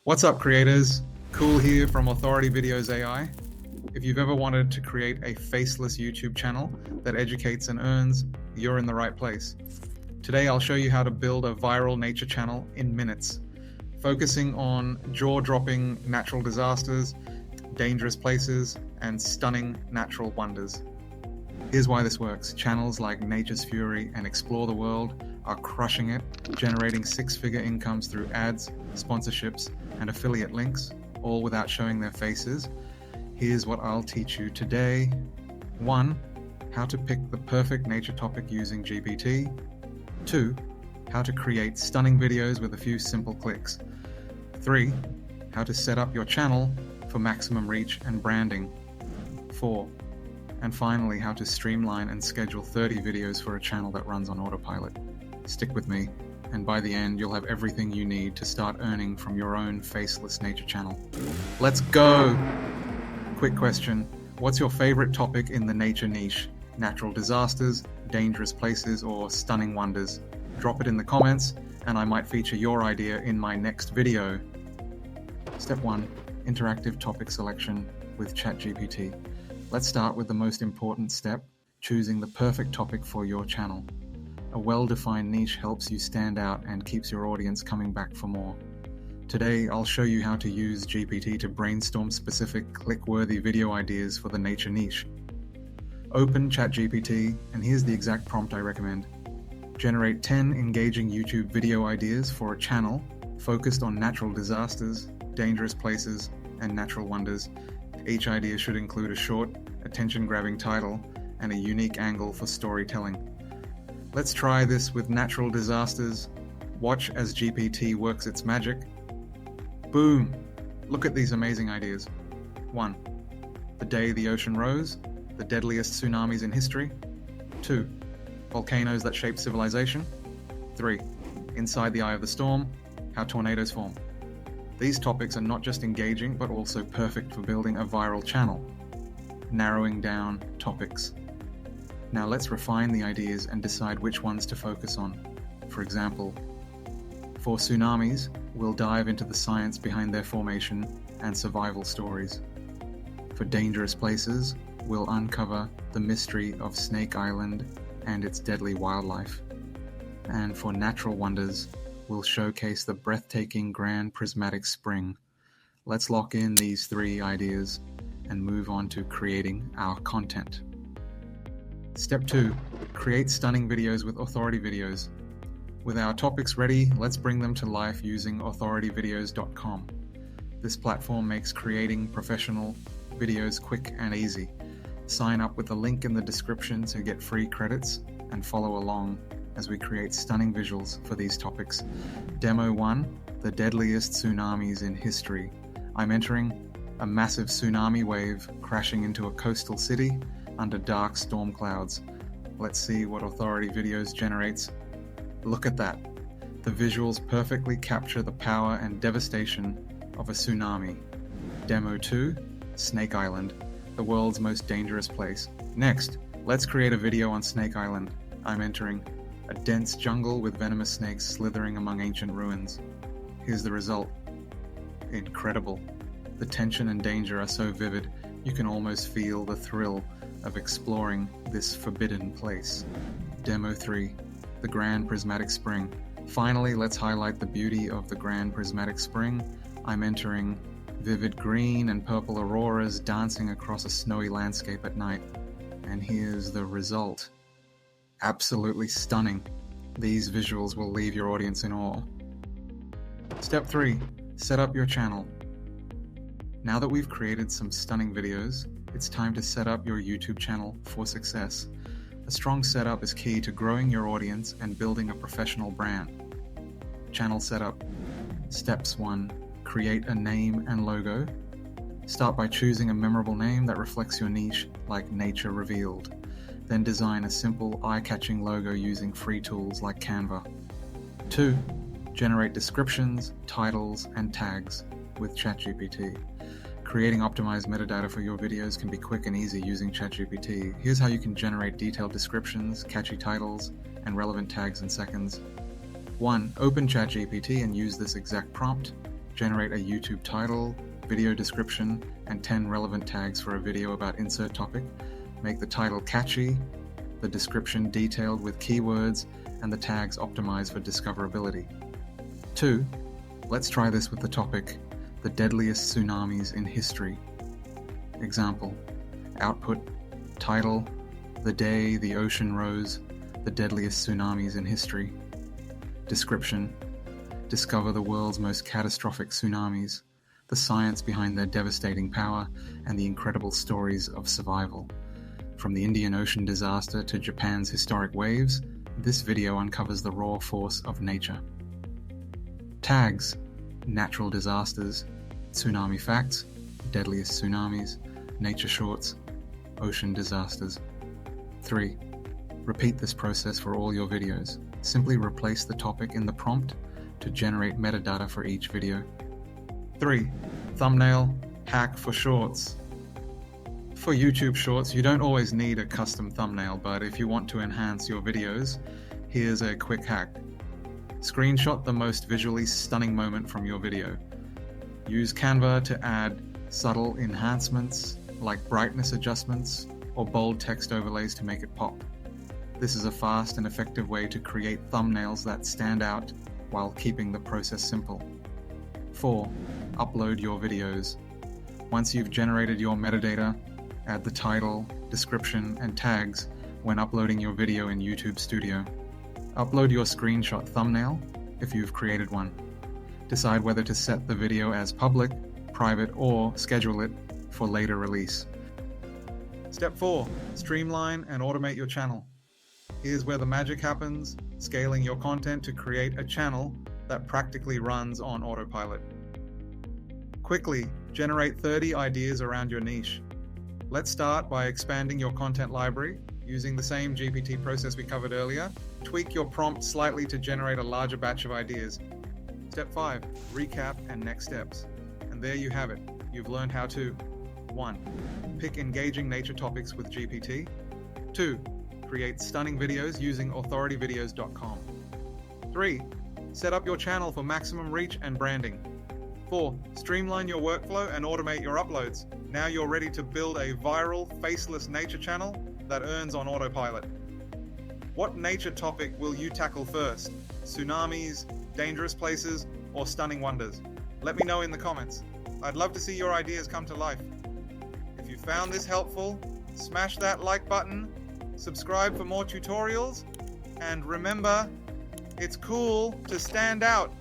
What's up, creators? Cool here from Authority Videos AI. If you've ever wanted to create a faceless YouTube channel that educates and earns, you're in the right place. Today, I'll show you how to build a viral nature channel in minutes, focusing on jaw-dropping natural disasters, dangerous places, and stunning natural wonders. Here's why this works. Channels like Nature's Fury and Explore the World are crushing it, generating six-figure incomes through ads, sponsorships, and affiliate links, all without showing their faces. Here's what I'll teach you today. 1. How to pick the perfect nature topic using GPT. 2. How to create stunning videos with a few simple clicks. 3. How to set up your channel for maximum reach and branding. 4. And finally, how to streamline and schedule 30 videos for a channel that runs on autopilot. Stick with me, and by the end, you'll have everything you need to start earning from your own faceless nature channel. Let's go! Quick question. What's your favorite topic in the nature niche? Natural disasters, dangerous places, or stunning wonders? Drop it in the comments, and I might feature your idea in my next video. Step 1. Interactive topic selection with ChatGPT. Let's start with the most important step, choosing the perfect topic for your channel. A well-defined niche helps you stand out and keeps your audience coming back for more. Today, I'll show you how to use GPT to brainstorm specific click-worthy video ideas for the nature niche. Open ChatGPT, and here's the exact prompt I recommend. Generate 10 engaging YouTube video ideas for a channel focused on natural disasters, dangerous places, and natural wonders. Each idea should include a short, attention-grabbing title and a unique angle for storytelling. Let's try this with natural disasters. Watch as GPT works its magic. Boom! Look at these amazing ideas. 1. The day the ocean rose, the deadliest tsunamis in history. 2. Volcanoes that shaped civilization. 3. Inside the eye of the storm, how tornadoes form. These topics are not just engaging, but also perfect for building a viral channel. Narrowing down topics. Now let's refine the ideas and decide which ones to focus on. For example, for tsunamis, we'll dive into the science behind their formation and survival stories. For dangerous places, we'll uncover the mystery of Snake Island and its deadly wildlife. And for natural wonders, we'll showcase the breathtaking Grand Prismatic Spring. Let's lock in these 3 ideas and move on to creating our content. Step 2. Create stunning videos with Authority Videos. With our topics ready, let's bring them to life using authorityvideos.com. This platform makes creating professional videos quick and easy. Sign up with the link in the description to get free credits and follow along as we create stunning visuals for these topics. Demo 1, the deadliest tsunamis in history. I'm entering a massive tsunami wave crashing into a coastal city under dark storm clouds. Let's see what Authority Videos generates. Look at that. The visuals perfectly capture the power and devastation of a tsunami. Demo 2, Snake Island, the world's most dangerous place. Next, let's create a video on Snake Island. I'm entering a dense jungle with venomous snakes slithering among ancient ruins. Here's the result. Incredible. The tension and danger are so vivid, you can almost feel the thrill of exploring this forbidden place. Demo 3, the Grand Prismatic Spring. Finally, let's highlight the beauty of the Grand Prismatic Spring. I'm entering vivid green and purple auroras dancing across a snowy landscape at night. And here's the result. Absolutely stunning. These visuals will leave your audience in awe. Step 3. Set up your channel. Now that we've created some stunning videos, it's time to set up your YouTube channel for success. A strong setup is key to growing your audience and building a professional brand. Channel setup. Steps 1. Create a name and logo. Start by choosing a memorable name that reflects your niche, like Nature Revealed. Then design a simple, eye-catching logo using free tools like Canva. 2. Generate descriptions, titles, and tags with ChatGPT. Creating optimized metadata for your videos can be quick and easy using ChatGPT. Here's how you can generate detailed descriptions, catchy titles, and relevant tags in seconds. 1. Open ChatGPT and use this exact prompt. Generate a YouTube title, video description, and 10 relevant tags for a video about insert topic. Make the title catchy, the description detailed with keywords, and the tags optimized for discoverability. 2. Let's try this with the topic, the deadliest tsunamis in history. Example, output, title, the day the ocean rose, the deadliest tsunamis in history. Description, discover the world's most catastrophic tsunamis, the science behind their devastating power, and the incredible stories of survival. From the Indian Ocean disaster to Japan's historic waves, this video uncovers the raw force of nature. Tags, natural disasters, tsunami facts, deadliest tsunamis, nature shorts, ocean disasters. 3. Repeat this process for all your videos. Simply replace the topic in the prompt to generate metadata for each video. 3. Thumbnail hack for shorts. For YouTube Shorts, you don't always need a custom thumbnail, but if you want to enhance your videos, here's a quick hack. Screenshot the most visually stunning moment from your video. Use Canva to add subtle enhancements like brightness adjustments or bold text overlays to make it pop. This is a fast and effective way to create thumbnails that stand out while keeping the process simple. 4. Upload your videos. Once you've generated your metadata, add the title, description, and tags when uploading your video in YouTube Studio. Upload your screenshot thumbnail if you've created one. Decide whether to set the video as public, private, or schedule it for later release. Step 4. Streamline and automate your channel. Here's where the magic happens, scaling your content to create a channel that practically runs on autopilot. Quickly generate 30 ideas around your niche. Let's start by expanding your content library using the same GPT process we covered earlier. Tweak your prompt slightly to generate a larger batch of ideas. Step 5. Recap and next steps. And there you have it. You've learned how to 1. Pick engaging nature topics with GPT. 2. Create stunning videos using authorityvideos.com. 3. Set up your channel for maximum reach and branding. 4. Streamline your workflow and automate your uploads. Now you're ready to build a viral, faceless nature channel that earns on autopilot. What nature topic will you tackle first? Tsunamis, dangerous places, or stunning wonders? Let me know in the comments. I'd love to see your ideas come to life. If you found this helpful, smash that like button, subscribe for more tutorials, and remember, it's cool to stand out.